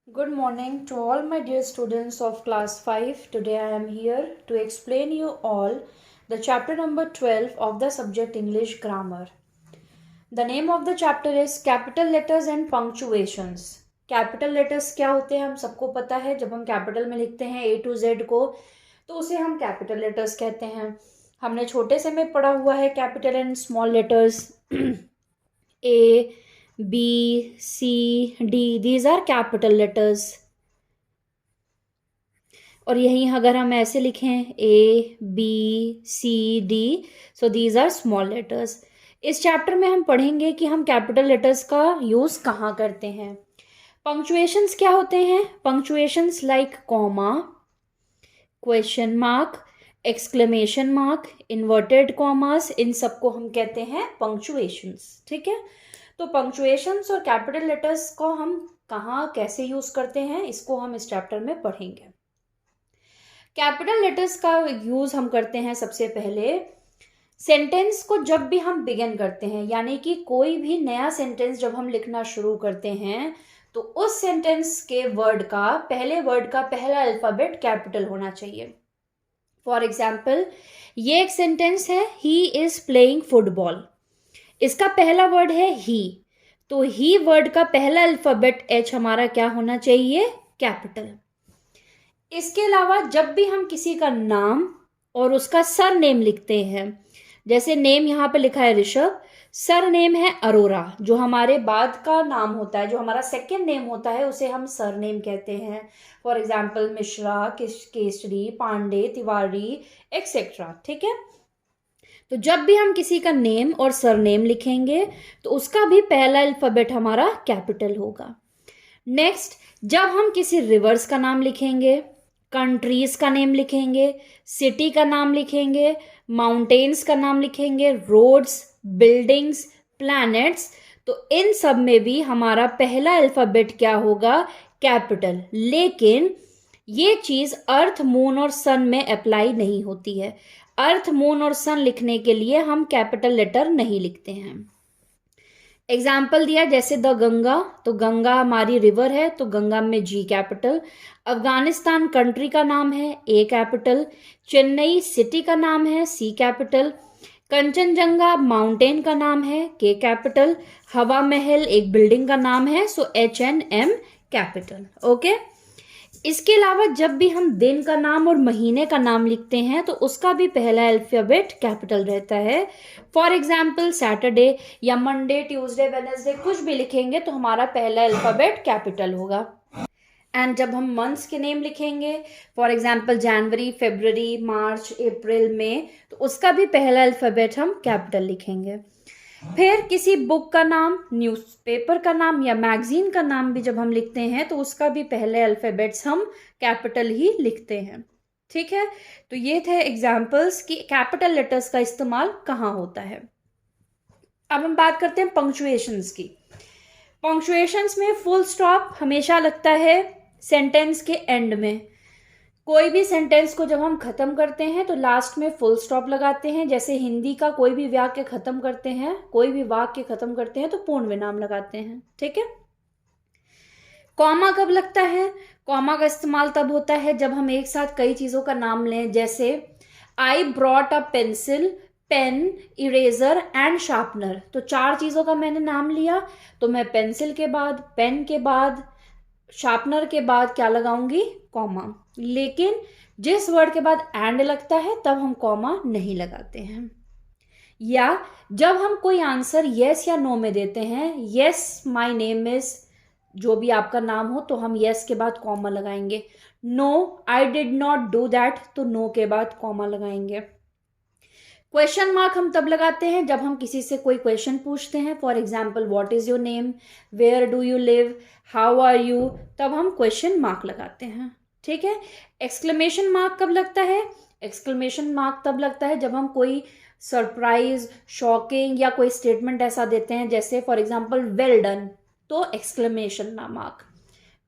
Good morning to all my dear students of class 5. Today I am here to explain you all the chapter number 12 of the subject English Grammar. The name of the chapter is Capital Letters and Punctuations. Capital letters क्या होते हैं हम सबको पता है. जब हम capital में लिखते हैं A to Z को तो उसे हम कैपिटल लेटर्स कहते हैं. हमने छोटे से में पढ़ा हुआ है capital and small letters A, B, C, D. These are capital letters. और यहीं अगर हम ऐसे लिखें A, B, C, D, so these are small letters. इस चैप्टर में हम पढ़ेंगे कि हम कैपिटल लेटर्स का यूज कहाँ करते हैं. पंक्चुएशंस क्या होते हैं? Punctuations like comma, question mark, exclamation mark, inverted commas, इन सबको हम कहते हैं पंक्चुएशंस. ठीक है. तो पंक्चुएशंस और कैपिटल लेटर्स को हम कहाँ कैसे यूज करते हैं इसको हम इस चैप्टर में पढ़ेंगे. कैपिटल लेटर्स का यूज हम करते हैं सबसे पहले सेंटेंस को जब भी हम बिगिन करते हैं, यानी कि कोई भी नया सेंटेंस जब हम लिखना शुरू करते हैं तो उस सेंटेंस के वर्ड का पहला अल्फाबेट कैपिटल होना चाहिए. फॉर एग्जाम्पल ये एक सेंटेंस है, ही इज प्लेइंग फुटबॉल. इसका पहला वर्ड है ही, तो ही वर्ड का पहला अल्फाबेट एच हमारा क्या होना चाहिए? कैपिटल. इसके अलावा जब भी हम किसी का नाम और उसका सर नेम लिखते हैं, जैसे नेम यहाँ पे लिखा है ऋषभ, सर नेम है अरोरा, जो हमारे बाद का नाम होता है, जो हमारा सेकेंड नेम होता है उसे हम सर नेम कहते हैं. For example Mishra, Kesari, Pandey, Tiwari etcetera. ठीक है. तो जब भी हम किसी का नेम और सरनेम लिखेंगे तो उसका भी पहला अल्फाबेट हमारा कैपिटल होगा. नेक्स्ट, जब हम किसी रिवर्स का नाम लिखेंगे, कंट्रीज का नेम लिखेंगे, सिटी का नाम लिखेंगे, माउंटेन्स का नाम लिखेंगे, रोड्स, बिल्डिंग्स, प्लैनेट्स, तो इन सब में भी हमारा पहला अल्फाबेट क्या होगा? कैपिटल. लेकिन ये चीज अर्थ, मून और सन में अप्लाई नहीं होती है. अर्थ, मून और सन लिखने के लिए हम कैपिटल लेटर नहीं लिखते हैं. एग्जाम्पल दिया जैसे द गंगा, तो गंगा हमारी रिवर है तो गंगा में जी कैपिटल. अफगानिस्तान कंट्री का नाम है, ए कैपिटल. चेन्नई सिटी का नाम है, सी कैपिटल. कंचनजंगा माउंटेन का नाम है, के कैपिटल. हवा महल एक बिल्डिंग का नाम है, so H N M capital. Okay. इसके अलावा जब भी हम दिन का नाम और महीने का नाम लिखते हैं तो उसका भी पहला अल्फाबेट कैपिटल रहता है. फॉर एग्जाम्पल सैटरडे या मंडे, ट्यूसडे, वेडनेसडे कुछ भी लिखेंगे तो हमारा पहला अल्फाबेट कैपिटल होगा. एंड जब हम मंथ्स के नेम लिखेंगे, फॉर एग्जाम्पल जनवरी, फरवरी, मार्च, अप्रैल, मई, तो उसका भी पहला अल्फाबेट हम कैपिटल लिखेंगे. फिर किसी बुक का नाम, न्यूज़पेपर का नाम या मैगजीन का नाम भी जब हम लिखते हैं तो उसका भी पहले अल्फाबेट्स हम कैपिटल ही लिखते हैं. ठीक है. तो ये थे एग्जाम्पल्स कि कैपिटल लेटर्स का इस्तेमाल कहाँ होता है. अब हम बात करते हैं पंक्चुएशंस की. पंक्चुएशंस में फुल स्टॉप हमेशा लगता है सेंटेंस के एंड में. कोई भी सेंटेंस को जब हम खत्म करते हैं तो लास्ट में फुल स्टॉप लगाते हैं. जैसे हिंदी का कोई भी वाक्य खत्म करते हैं, तो पूर्ण विराम लगाते हैं. ठीक है. कॉमा कब लगता है? कॉमा का इस्तेमाल तब होता है जब हम एक साथ कई चीजों का नाम लें. जैसे I brought a pencil, pen, eraser and sharpener. तो 4 चीजों का मैंने नाम लिया तो मैं पेंसिल के बाद, पेन के बाद, शार्पनर के बाद क्या लगाऊंगी? कॉमा. लेकिन जिस वर्ड के बाद एंड लगता है तब हम कॉमा नहीं लगाते हैं. या जब हम कोई आंसर यस या नो में देते हैं, यस माय नेम इज, जो भी आपका नाम हो, तो हम यस के बाद कॉमा लगाएंगे. No I did not do that, तो नो के बाद कॉमा लगाएंगे. क्वेश्चन मार्क हम तब लगाते हैं जब हम किसी से कोई क्वेश्चन पूछते हैं. For example what is your name, where do you live, how are you, तब हम क्वेश्चन मार्क लगाते हैं. ठीक है. एक्सक्लेमेशन मार्क कब लगता है? एक्सक्लेमेशन मार्क तब लगता है जब हम कोई सरप्राइज, शॉकिंग या कोई स्टेटमेंट ऐसा देते हैं, जैसे फॉर एग्जाम्पल वेल डन, तो exclamation mark.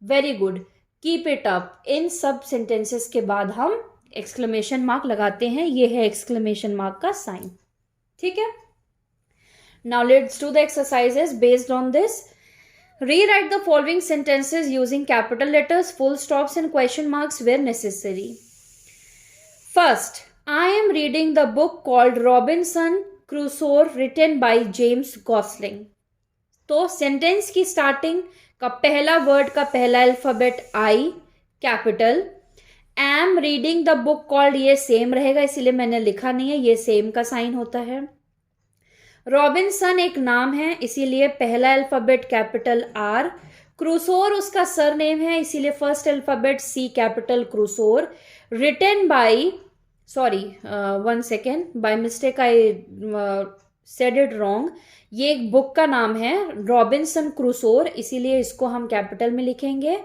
Very good, keep it up, इन सब सेंटेंसेस के बाद हम एक्सक्लेमेशन मार्क लगाते हैं. ये है एक्सक्लेमेशन मार्क का साइन. ठीक है. Now let's do the exercises based on this. Rewrite the following sentences using capital letters, full stops and question marks where necessary. First, I am reading the book called Robinson Crusoe written by James Gosling. तो sentence की starting का पहला word का पहला alphabet I capital, am reading the book called ये same रहेगा इसीलिए मैंने लिखा नहीं है, ये सेम का साइन होता है। रॉबिन्सन एक नाम है इसीलिए पहला अल्फाबेट कैपिटल आर, क्रूसोर उसका सरनेम है इसीलिए first alphabet C capital Crusoe, written by, sorry 1 second, by mistake I said it wrong, ये एक बुक का नाम है रॉबिन्सन क्रूसोर इसीलिए इसको हम कैपिटल में लिखेंगे।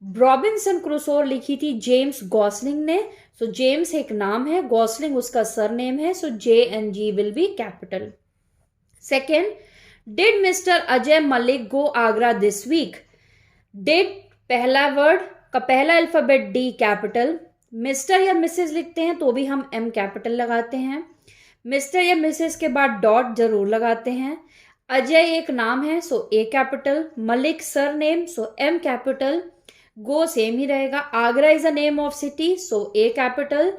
रॉबिन्सन क्रूसोर लिखी थी जेम्स गॉसलिंग ने, सो जेम्स एक नाम है, गॉसलिंग उसका सरनेम है, so J and G will be capital. Second, did mister Ajay Malik go Agra this week? Did पहला वर्ड का पहला अल्फाबेट डी कैपिटल, मिस्टर या मिसेस लिखते हैं तो भी हम एम कैपिटल लगाते हैं, मिस्टर या मिसेस के बाद डॉट जरूर लगाते हैं, अजय एक नाम है so A capital, Malik surname so M capital, go same ही रहेगा, Agra is a name of city so A capital,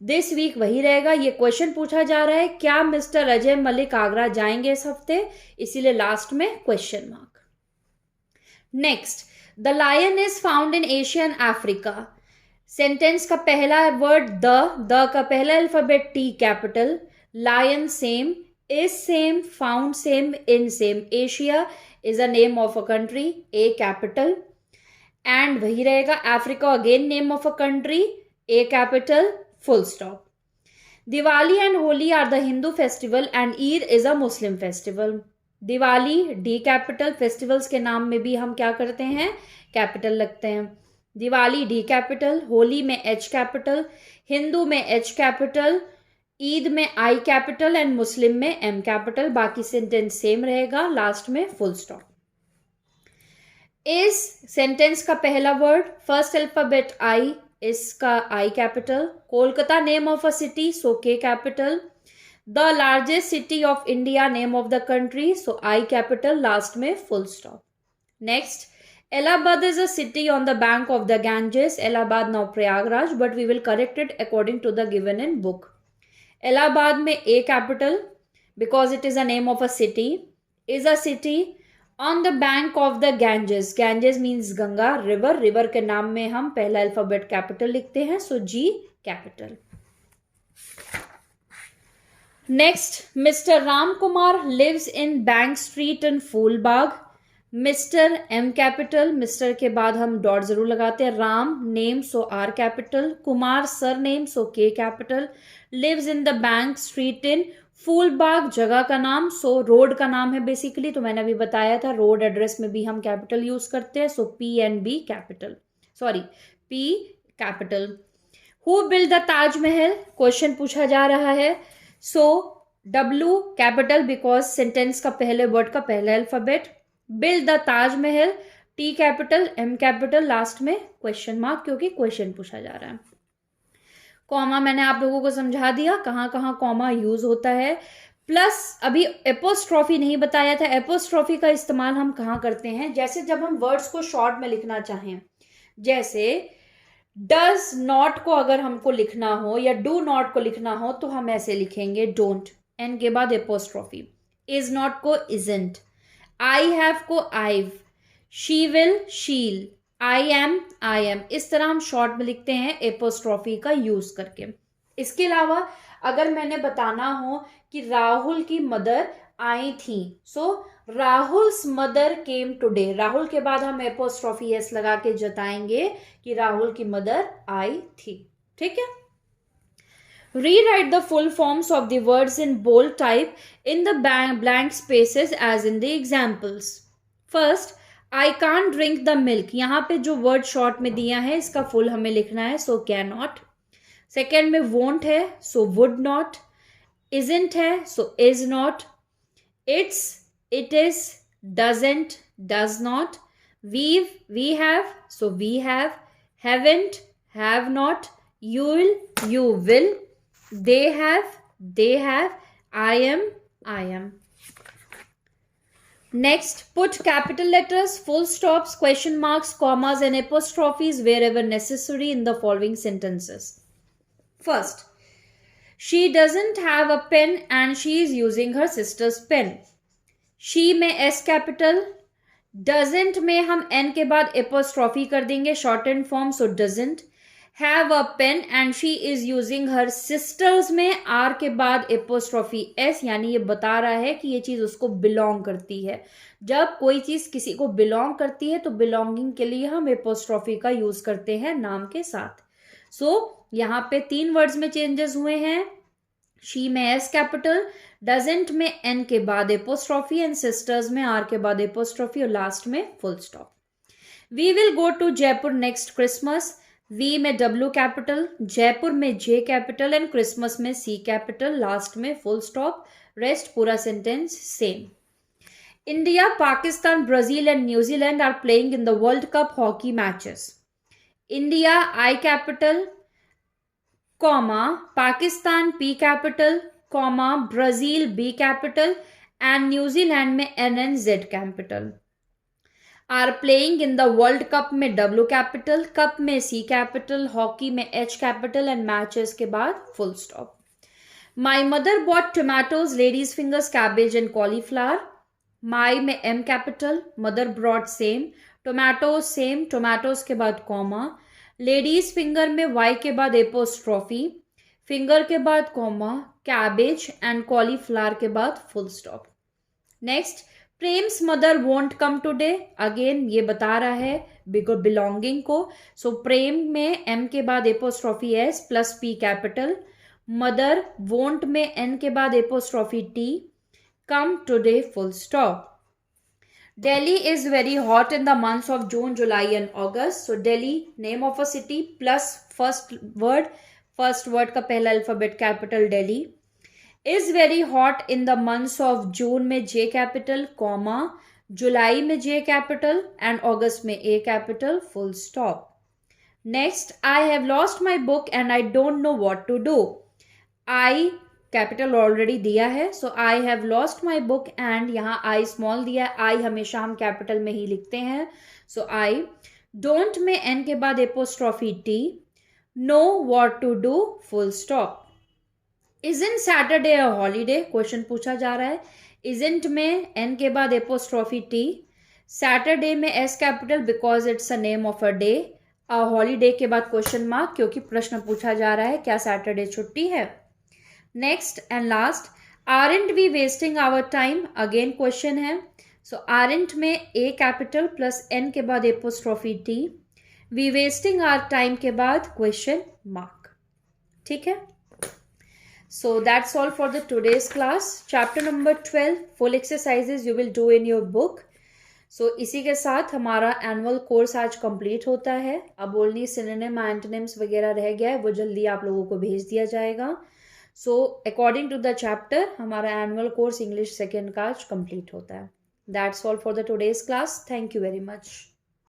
this week वही रहेगा। ये क्वेश्चन पूछा जा रहा है क्या मिस्टर अजय मलिक आगरा जाएंगे इस हफ्ते, इसीलिए लास्ट में question mark. Next, the lion is found in Asia and Africa. Sentence का पहला वर्ड द का पहला alphabet T capital, lion same, is same, found same, in same, Asia is a name of a country A capital, and वही रहेगा, Africa again name of a country A capital, full stop. Diwali and Holi are the Hindu festival and Eid is a Muslim festival. Diwali D capital, festivals के नाम में भी हम क्या करते हैं कैपिटल लगते हैं। दिवाली डी कैपिटल, होली में एच कैपिटल, हिंदू में एच कैपिटल, ईद में आई कैपिटल एंड मुस्लिम में एम कैपिटल, बाकी सेंटेंस सेम रहेगा, लास्ट में फुल स्टॉप। इस सेंटेंस का पहला वर्ड फर्स्ट अल्फाबेट आई, इसका I capital, Kolkata name of a city so K capital, the largest city of India name of the country so I capital, last में full stop. Next, Allahabad is a city on the bank of the Ganges. Allahabad now Prayagraj, but we will correct it according to the given in book. Allahabad में A capital because it is a name of a city, is a city on the bank of the Ganges. Ganges means Ganga river, river के नाम में हम पहला alphabet capital लिखते हैं, so G capital. Next, Mr. Ram Kumar lives in Bank Street in Phoolbagh. Mister M capital, mister के बाद हम डॉट जरूर लगाते हैं, Ram name so R capital, Kumar surname so K capital, lives in the bank street in Phoolbagh जगह का नाम, सो road का नाम है बेसिकली, तो मैंने अभी बताया था रोड एड्रेस में भी हम कैपिटल यूज करते हैं, so P and B capital, sorry P capital. Who build the Taj Mahal, question पूछा जा रहा है, so W capital because sentence का पहले वर्ड का पहला alphabet, build the Taj Mahal T capital, M capital, last में क्वेश्चन मार्क क्योंकि क्वेश्चन पूछा जा रहा है। कॉमा मैंने आप लोगों को समझा दिया कहाँ कहाँ कॉमा यूज होता है, प्लस अभी एपोस्ट्रॉफी नहीं बताया था, एपोस्ट्रॉफी का इस्तेमाल हम कहाँ करते हैं, जैसे जब हम वर्ड्स को शॉर्ट में लिखना चाहें, जैसे डज नॉट को अगर हमको लिखना हो या डू नॉट को लिखना हो तो हम ऐसे लिखेंगे डोंट, एन के बाद एपोस्ट्रॉफी, इज नॉट को इजंट, आई हैव को आईव, शी विल शील, आई एम आई एम, इस तरह हम शॉर्ट में लिखते हैं एपोस्ट्रॉफी का यूज करके। इसके अलावा अगर मैंने बताना हो कि राहुल की मदर आई थी, so Rahul's mother came today, Rahul के बाद हम एपोस्ट्रॉफी एस लगा के जताएंगे कि राहुल की मदर आई थी, ठीक है। Rewrite the full forms of the words in bold type in the blank spaces as in the examples. First, I can't drink the milk. यहाँ पे जो word short में दिया है इसका full हमें लिखना है, so cannot. Second में won't है, so would not. Isn't है, so is not. It's, it is, doesn't, does not. We have, so we have. Haven't, have not. You'll, you will. They have, I am, I am. Next, put capital letters, full stops, question marks, commas, and apostrophes wherever necessary in the following sentences. First, she doesn't have a pen and she is using her sister's pen. She में S capital, doesn't में हम N के बाद apostrophe कर देंगे shortened form, so doesn't. Have a pen and she is using her sisters में R के बाद apostrophe S, यानी ये बता रहा है कि ये चीज उसको belong करती है. जब कोई चीज किसी को belong करती है तो belonging के लिए हम apostrophe का यूज करते हैं नाम के साथ. So यहाँ पे 3 वर्ड्स में चेंजेस हुए हैं. शी में एस कैपिटल, डजेंट में एन के बाद एपोस्ट्रॉफी एंड सिस्टर्स में आर के बाद एपोस्ट्रॉफी और लास्ट में full stop. We will go to Jaipur next Christmas. We में डब्ल्यू कैपिटल, जयपुर में जे कैपिटल एंड क्रिसमस में सी कैपिटल, लास्ट में फुल स्टॉप. रेस्ट पूरा sentence same. India, Pakistan, Brazil and New Zealand are playing in the world cup hockey matches. India I capital, comma, Pakistan P capital, comma, Brazil B capital and New Zealand में N and Z capital. Are playing in the World Cup में W capital, cup में C capital, hockey में H capital and matches के बाद full stop. My mother bought tomatoes, ladies fingers, cabbage and cauliflower. My में M capital, mother brought same, tomatoes same, tomatoes के बाद comma, ladies finger में Y के बाद apostrophe, finger के बाद कॉमा, कैबेज एंड कॉलीफ्लावर के बाद full stop. Next, Prem's mother won't come today. Again ये बता रहा है बिलोंगिंग को. सो प्रेम में एम के बाद apostrophe S plus P capital, mother won't में एन के बाद apostrophe T, come today full stop. Delhi is very hot in the months of June, July and August. So Delhi, name of a city plus first word का पहला alphabet capital Delhi. Is very hot in the months of June में J capital, comma, July में J capital and August में A capital, full stop. Next, I have lost my book and I don't know what to do. I capital already दिया है. So I have lost my book and यहाँ I small दिया है. आई हमेशा हम capital में ही लिखते हैं. सो आई डोंट में एन के बाद apostrophe T, know what to do full stop. Isn't Saturday a holiday, question पूछा जा रहा है. इजंट में एन के बाद एपोस्ट्रॉफी टी, सैटरडे में S capital because it's a name of a day, a holiday के बाद क्वेश्चन मार्क क्योंकि प्रश्न पूछा जा रहा है क्या सैटरडे छुट्टी है. Next and last, aren't we wasting our time. Again question है. सो आरंट में ए कैपिटल प्लस एन के बाद apostrophe T, we wasting our time के बाद क्वेश्चन मार्क. ठीक है. So that's all for the today's class. Chapter number 12 full exercises you will do in your book. So इसी के साथ हमारा एनुअल कोर्स आज कंप्लीट होता है. अब ओनली सिनोनिम, एंटोनिम्स वगैरह रह गया है, वो जल्दी आप लोगों को भेज दिया जाएगा. So according to the chapter हमारा एनुअल कोर्स इंग्लिश सेकेंड का आज कंप्लीट होता है. That's all for the today's class. Thank you very much.